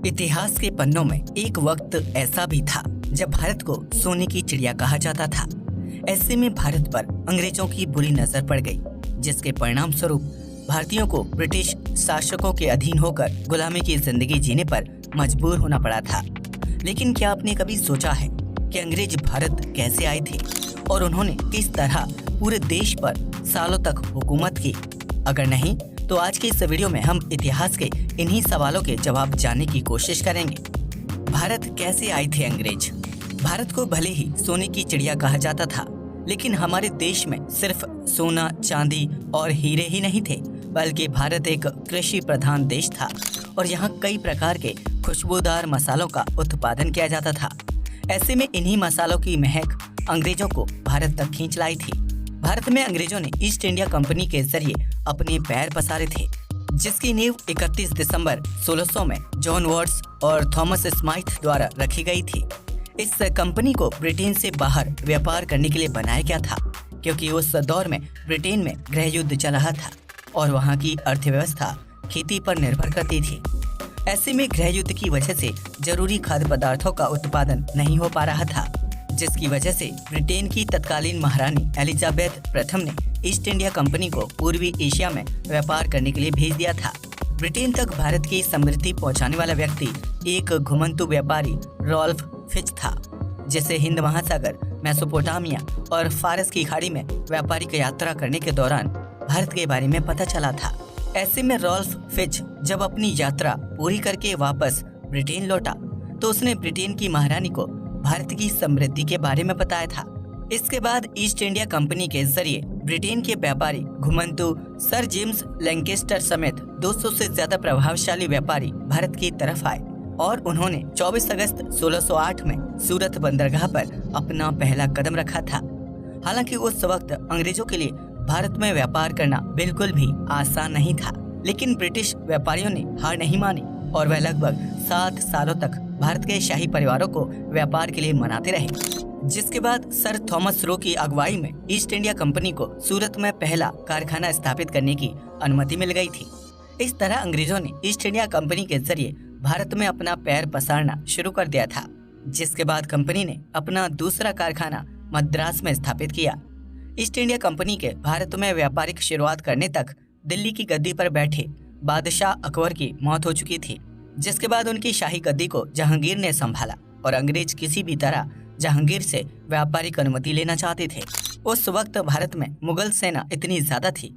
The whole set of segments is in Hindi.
इतिहास के पन्नों में एक वक्त ऐसा भी था जब भारत को सोने की चिड़िया कहा जाता था। ऐसे में भारत पर अंग्रेजों की बुरी नजर पड़ गई, जिसके परिणाम स्वरूप भारतीयों को ब्रिटिश शासकों के अधीन होकर गुलामी की जिंदगी जीने पर मजबूर होना पड़ा था। लेकिन क्या आपने कभी सोचा है कि अंग्रेज भारत कैसे आए थे और उन्होंने किस तरह पूरे देश पर सालों तक हुकूमत की? अगर नहीं तो आज के इस वीडियो में हम इतिहास के इन्हीं सवालों के जवाब जानने की कोशिश करेंगे। भारत कैसे आए थे अंग्रेज? भारत को भले ही सोने की चिड़िया कहा जाता था, लेकिन हमारे देश में सिर्फ सोना, चांदी और हीरे ही नहीं थे, बल्कि भारत एक कृषि प्रधान देश था और यहाँ कई प्रकार के खुशबूदार मसालों का उत्पादन किया जाता था। ऐसे में इन्हीं मसालों की महक अंग्रेजों को भारत तक खींच लाई थी। भारत में अंग्रेजों ने ईस्ट इंडिया कंपनी के जरिए अपने पैर पसारे थे, जिसकी नींव 31 दिसंबर 1600 में जॉन वॉट्स और थॉमस स्माइथ द्वारा रखी गई थी। इस कंपनी को ब्रिटेन से बाहर व्यापार करने के लिए बनाया गया था, क्योंकि उस दौर में ब्रिटेन में गृह युद्ध चल रहा था और वहाँ की अर्थव्यवस्था खेती पर निर्भर करती थी। ऐसे में गृह युद्ध की वजह से जरूरी खाद्य पदार्थों का उत्पादन नहीं हो पा रहा था, जिसकी वजह से ब्रिटेन की तत्कालीन महारानी एलिजाबेथ प्रथम ने ईस्ट इंडिया कंपनी को पूर्वी एशिया में व्यापार करने के लिए भेज दिया था। ब्रिटेन तक भारत की समृद्धि पहुंचाने वाला व्यक्ति एक घुमंतु व्यापारी रॉल्फ फिच था, जिसे हिंद महासागर, मेसोपोटामिया और फारस की खाड़ी में व्यापारिक यात्रा करने के दौरान भारत के बारे में पता चला था। ऐसे में रॉल्फ फिच जब अपनी यात्रा पूरी करके वापस ब्रिटेन लौटा तो उसने ब्रिटेन की महारानी को भारत की समृद्धि के बारे में बताया था। इसके बाद ईस्ट इंडिया कंपनी के जरिए ब्रिटेन के व्यापारी घुमंतु सर जेम्स लैंकेस्टर समेत 200 से ज्यादा प्रभावशाली व्यापारी भारत की तरफ आए और उन्होंने 24 अगस्त 1608 में सूरत बंदरगाह पर अपना पहला कदम रखा था। हालांकि उस वक्त अंग्रेजों के लिए भारत में व्यापार करना बिल्कुल भी आसान नहीं था, लेकिन ब्रिटिश व्यापारियों ने हार नहीं मानी और वह लगभग 7 सालों तक भारत के शाही परिवारों को व्यापार के लिए मनाते रहे, जिसके बाद सर थॉमस रो की अगुवाई में ईस्ट इंडिया कंपनी को सूरत में पहला कारखाना स्थापित करने की अनुमति मिल गई थी। इस तरह अंग्रेजों ने ईस्ट इंडिया कंपनी के जरिए भारत में अपना पैर पसारना शुरू कर दिया था, जिसके बाद कंपनी ने अपना दूसरा कारखाना मद्रास में स्थापित किया। ईस्ट इंडिया कंपनी के भारत में व्यापारिक शुरुआत करने तक दिल्ली की गद्दी पर बैठे बादशाह अकबर की मौत हो चुकी थी, जिसके बाद उनकी शाही गद्दी को जहांगीर ने संभाला और अंग्रेज किसी भी तरह जहांगीर से व्यापारिक अनुमति लेना चाहते थे। उस वक्त भारत में मुगल सेना इतनी ज्यादा थी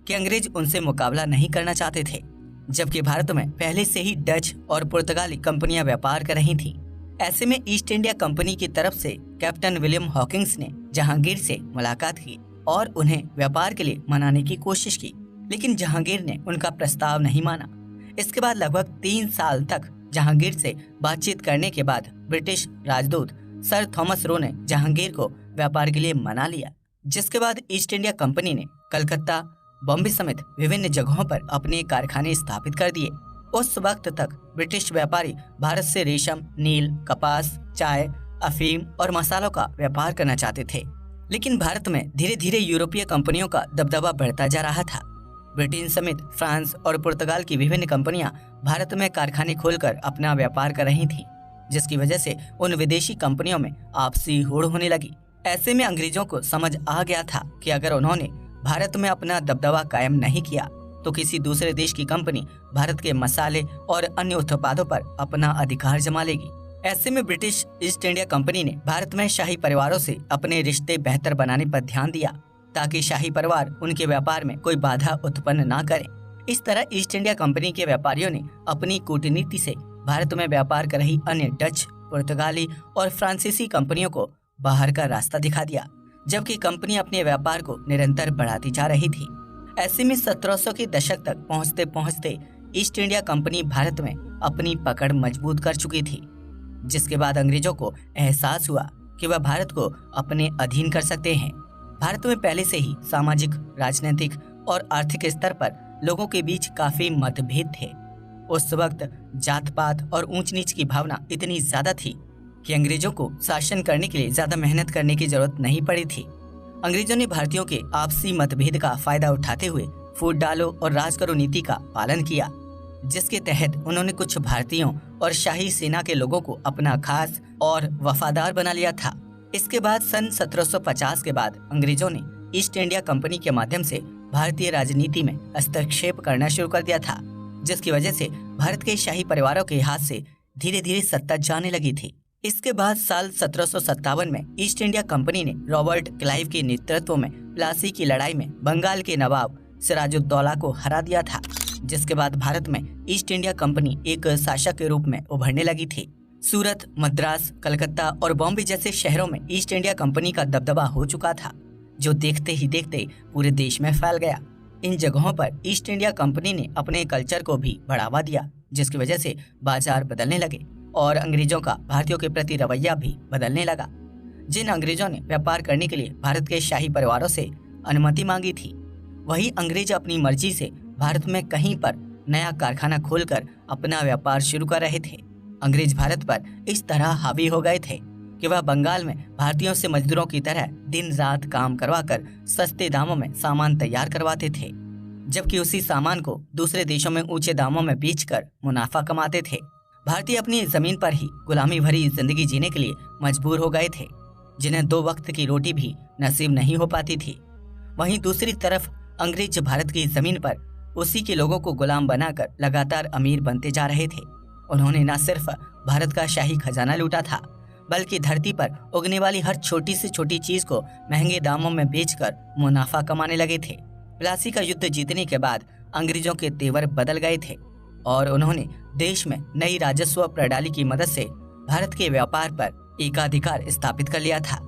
कि अंग्रेज उनसे मुकाबला नहीं करना चाहते थे, जबकि भारत में पहले से ही डच और पुर्तगाली कंपनियां व्यापार कर रही थीं। ऐसे में ईस्ट इंडिया कंपनी की तरफ से कैप्टन विलियम हॉकिंस ने जहांगीर से मुलाकात की और उन्हें व्यापार के लिए मनाने की कोशिश की, लेकिन जहांगीर ने उनका प्रस्ताव नहीं माना। इसके बाद लगभग 3 साल तक जहांगीर से बातचीत करने के बाद ब्रिटिश राजदूत सर थॉमस रो ने जहांगीर को व्यापार के लिए मना लिया, जिसके बाद ईस्ट इंडिया कंपनी ने कलकत्ता, बॉम्बे समेत विभिन्न जगहों पर अपने कारखाने स्थापित कर दिए। उस वक्त तक ब्रिटिश व्यापारी भारत से रेशम, नील, कपास, चाय, अफीम और मसालों का व्यापार करना चाहते थे, लेकिन भारत में धीरे धीरे यूरोपीय कंपनियों का दबदबा बढ़ता जा रहा था। ब्रिटेन समेत फ्रांस और पुर्तगाल की विभिन्न कंपनियां भारत में कारखाने खोलकर अपना व्यापार कर रही थीं, जिसकी वजह से उन विदेशी कंपनियों में आपसी होड़ होने लगी। ऐसे में अंग्रेजों को समझ आ गया था कि अगर उन्होंने भारत में अपना दबदबा कायम नहीं किया तो किसी दूसरे देश की कंपनी भारत के मसाले और अन्य उत्पादों पर अपना अधिकार जमा लेगी। ऐसे में ब्रिटिश ईस्ट इंडिया कंपनी ने भारत में शाही परिवारों से अपने रिश्ते बेहतर बनाने पर ध्यान दिया, ताकि शाही परिवार उनके व्यापार में कोई बाधा उत्पन्न ना करें। इस तरह ईस्ट इंडिया कंपनी के व्यापारियों ने अपनी कूटनीति से भारत में व्यापार कर रही अन्य डच, पुर्तगाली और फ्रांसीसी कंपनियों को बाहर का रास्ता दिखा दिया, जबकि कंपनी अपने व्यापार को निरंतर बढ़ाती जा रही थी। ऐसे में 1700 के दशक तक पहुंचते पहुंचते ईस्ट इंडिया कंपनी भारत में अपनी पकड़ मजबूत कर चुकी थी, जिसके बाद अंग्रेजों को एहसास हुआ कि वह भारत को अपने अधीन कर सकते हैं। भारत में पहले से ही सामाजिक, राजनीतिक और आर्थिक स्तर पर लोगों के बीच काफी मतभेद थे। उस वक्त जात पात और ऊंच नीच की भावना इतनी ज्यादा थी कि अंग्रेजों को शासन करने के लिए ज्यादा मेहनत करने की जरूरत नहीं पड़ी थी। अंग्रेजों ने भारतीयों के आपसी मतभेद का फायदा उठाते हुए फूट डालो और राज करो नीति का पालन किया, जिसके तहत उन्होंने कुछ भारतीयों और शाही सेना के लोगों को अपना खास और वफादार बना लिया था। इसके बाद सन 1750 के बाद अंग्रेजों ने ईस्ट इंडिया कंपनी के माध्यम से भारतीय राजनीति में हस्तक्षेप करना शुरू कर दिया था, जिसकी वजह से भारत के शाही परिवारों के हाथ से धीरे धीरे सत्ता जाने लगी थी। इसके बाद साल 1757 में ईस्ट इंडिया कंपनी ने रॉबर्ट क्लाइव के नेतृत्व में प्लासी की लड़ाई में बंगाल के नवाब सिराजुद्दौला को हरा दिया था, जिसके बाद भारत में ईस्ट इंडिया कंपनी एक शासक के रूप में उभरने लगी थी। सूरत, मद्रास, कलकत्ता और बॉम्बे जैसे शहरों में ईस्ट इंडिया कंपनी का दबदबा हो चुका था, जो देखते ही देखते पूरे देश में फैल गया। इन जगहों पर ईस्ट इंडिया कंपनी ने अपने कल्चर को भी बढ़ावा दिया, जिसकी वजह से बाजार बदलने लगे और अंग्रेजों का भारतीयों के प्रति रवैया भी बदलने लगा। जिन अंग्रेजों ने व्यापार करने के लिए भारत के शाही परिवारों से अनुमति मांगी थी, वही अंग्रेज अपनी मर्जी से भारत में कहीं पर नया कारखाना खोलकर अपना व्यापार शुरू कर रहे थे। अंग्रेज भारत पर इस तरह हावी हो गए थे कि वह बंगाल में भारतीयों से मजदूरों की तरह दिन रात काम करवाकर सस्ते दामों में सामान तैयार करवाते थे, जबकि उसी सामान को दूसरे देशों में ऊंचे दामों में बेचकर मुनाफा कमाते थे। भारतीय अपनी जमीन पर ही गुलामी भरी जिंदगी जीने के लिए मजबूर हो गए थे, जिन्हें 2 वक्त की रोटी भी नसीब नहीं हो पाती थी। वहीं दूसरी तरफ अंग्रेज भारत की जमीन पर उसी के लोगों को गुलाम बनाकर लगातार अमीर बनते जा रहे थे। उन्होंने न सिर्फ भारत का शाही खजाना लूटा था, बल्कि धरती पर उगने वाली हर छोटी से छोटी चीज को महंगे दामों में बेचकर मुनाफा कमाने लगे थे। प्लासी का युद्ध जीतने के बाद अंग्रेजों के तेवर बदल गए थे और उन्होंने देश में नई राजस्व प्रणाली की मदद से भारत के व्यापार पर एकाधिकार स्थापित कर लिया था,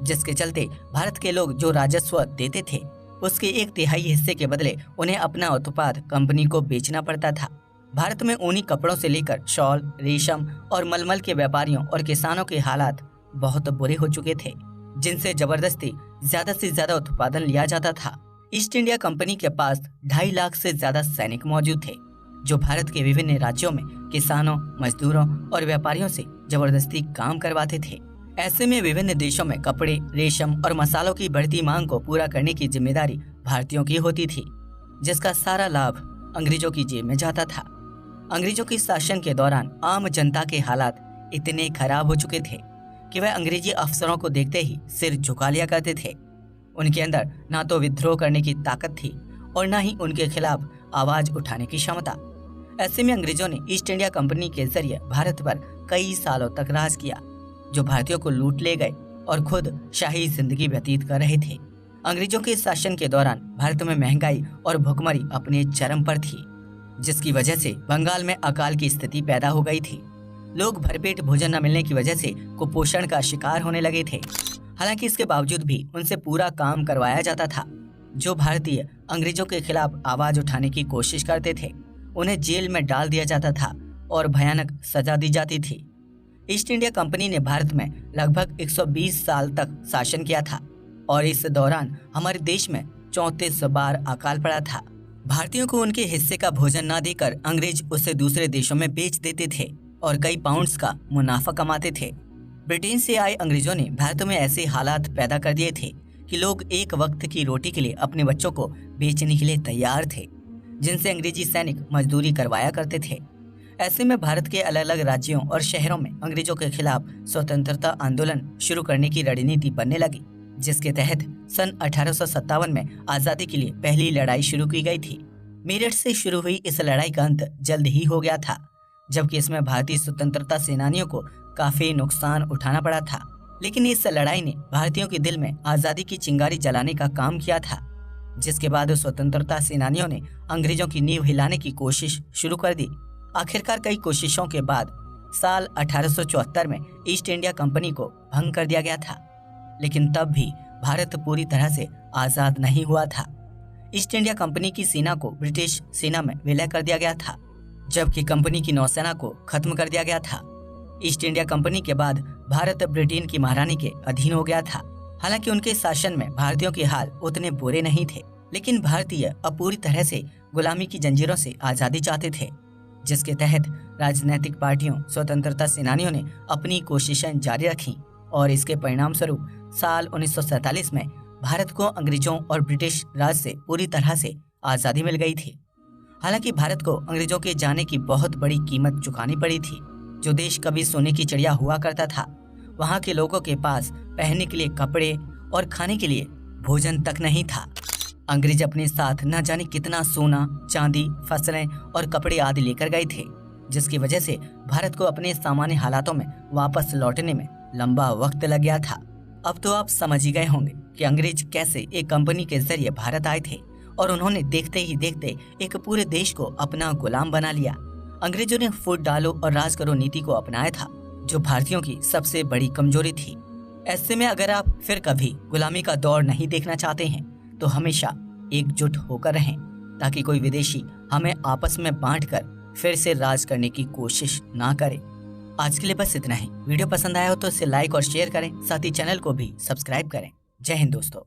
जिसके चलते भारत के लोग जो राजस्व देते थे उसके 1/3 हिस्से के बदले उन्हें अपना उत्पाद कंपनी को बेचना पड़ता था। भारत में ऊनी कपड़ों से लेकर शॉल, रेशम और मलमल के व्यापारियों और किसानों के हालात बहुत बुरे हो चुके थे, जिनसे जबरदस्ती ज्यादा से ज्यादा उत्पादन लिया जाता था। ईस्ट इंडिया कंपनी के पास 2.5 लाख से ज्यादा सैनिक मौजूद थे, जो भारत के विभिन्न राज्यों में किसानों, मजदूरों और व्यापारियों से जबरदस्ती काम करवाते थे। ऐसे में विभिन्न देशों में कपड़े, रेशम और मसालों की बढ़ती मांग को पूरा करने की जिम्मेदारी भारतीयों की होती थी, जिसका सारा लाभ अंग्रेजों की जेब में जाता था। अंग्रेजों के शासन के दौरान आम जनता के हालात इतने खराब हो चुके थे कि वह अंग्रेजी अफसरों को देखते ही सिर झुका लिया करते थे। उनके अंदर ना तो विद्रोह करने की ताकत थी और न ही उनके खिलाफ आवाज उठाने की क्षमता। ऐसे में अंग्रेजों ने ईस्ट इंडिया कंपनी के जरिए भारत पर कई सालों तक राज किया, जो भारतीयों को लूट ले गए और खुद शाही जिंदगी व्यतीत कर रहे थे। अंग्रेजों के शासन के दौरान भारत में महंगाई और भुखमरी अपने चरम पर थी, जिसकी वजह से बंगाल में अकाल की स्थिति पैदा हो गई थी। लोग भरपेट भोजन न मिलने की वजह से कुपोषण का शिकार होने लगे थे। हालांकि इसके बावजूद भी उनसे पूरा काम करवाया जाता था। जो भारतीय अंग्रेजों के खिलाफ आवाज उठाने की कोशिश करते थे, उन्हें जेल में डाल दिया जाता था और भयानक सजा दी जाती थी। ईस्ट इंडिया कंपनी ने भारत में लगभग 120 साल तक शासन किया था और इस दौरान हमारे देश में 34 बार अकाल पड़ा था। भारतीयों को उनके हिस्से का भोजन न देकर अंग्रेज उसे दूसरे देशों में बेच देते थे और कई पाउंड्स का मुनाफा कमाते थे। ब्रिटेन से आए अंग्रेजों ने भारत में ऐसे हालात पैदा कर दिए थे कि लोग एक वक्त की रोटी के लिए अपने बच्चों को बेचने के लिए तैयार थे, जिनसे अंग्रेजी सैनिक मजदूरी करवाया करते थे। ऐसे में भारत के अलग अलग राज्यों और शहरों में अंग्रेजों के खिलाफ स्वतंत्रता आंदोलन शुरू करने की रणनीति बनने लगी, जिसके तहत सन 1857 में आजादी के लिए पहली लड़ाई शुरू की गई थी। मेरठ से शुरू हुई इस लड़ाई का अंत जल्द ही हो गया था, जबकि इसमें भारतीय स्वतंत्रता सेनानियों को काफी नुकसान उठाना पड़ा था। लेकिन इस लड़ाई ने भारतीयों के दिल में आजादी की चिंगारी जलाने का काम किया था, जिसके बाद स्वतंत्रता सेनानियों ने अंग्रेजों की नींव हिलाने की कोशिश शुरू कर दी। आखिरकार कई कोशिशों के बाद साल 1874 में ईस्ट इंडिया कंपनी को भंग कर दिया गया था, लेकिन तब भी भारत पूरी तरह से आजाद नहीं हुआ था। ईस्ट इंडिया कंपनी की सेना को ब्रिटिश सेना में विलय कर दिया गया था, जबकि कंपनी की नौसेना को खत्म कर दिया गया था। ईस्ट इंडिया कंपनी के बाद भारत ब्रिटेन की महारानी के अधीन हो गया था। हालांकि उनके शासन में भारतीयों के हाल उतने बुरे नहीं थे, लेकिन भारतीय अब पूरी तरह से गुलामी की जंजीरों से आजादी चाहते थे, जिसके तहत राजनीतिक पार्टियों, स्वतंत्रता सेनानियों ने अपनी कोशिशें जारी रखी और इसके परिणाम स्वरूप साल 1947 में भारत को अंग्रेजों और ब्रिटिश राज से पूरी तरह से आजादी मिल गई थी। हालांकि भारत को अंग्रेजों के जाने की बहुत बड़ी कीमत चुकानी पड़ी थी। जो देश कभी सोने की चिड़िया हुआ करता था, वहाँ के लोगों के पास पहनने के लिए कपड़े और खाने के लिए भोजन तक नहीं था। अंग्रेज अपने साथ न जाने कितना सोना, चांदी, फसलें और कपड़े आदि लेकर गए थे, जिसकी वजह से भारत को अपने सामान्य हालातों में वापस लौटने में लंबा वक्त लग गया था। अब तो आप समझ ही गए होंगे कि अंग्रेज कैसे एक कंपनी के जरिए भारत आए थे और उन्होंने देखते ही देखते एक पूरे देश को अपना गुलाम बना लिया। अंग्रेजों ने फूट डालो और राज करो नीति को अपनाया था, जो भारतीयों की सबसे बड़ी कमजोरी थी। ऐसे में अगर आप फिर कभी गुलामी का दौर नहीं देखना चाहते हैं तो हमेशा एकजुट होकर रहें, ताकि कोई विदेशी हमें आपस में बांटकर फिर से राज करने की कोशिश ना करे। आज के लिए बस इतना ही। वीडियो पसंद आया हो तो इसे लाइक और शेयर करें, साथ ही चैनल को भी सब्सक्राइब करें। जय हिंद दोस्तों।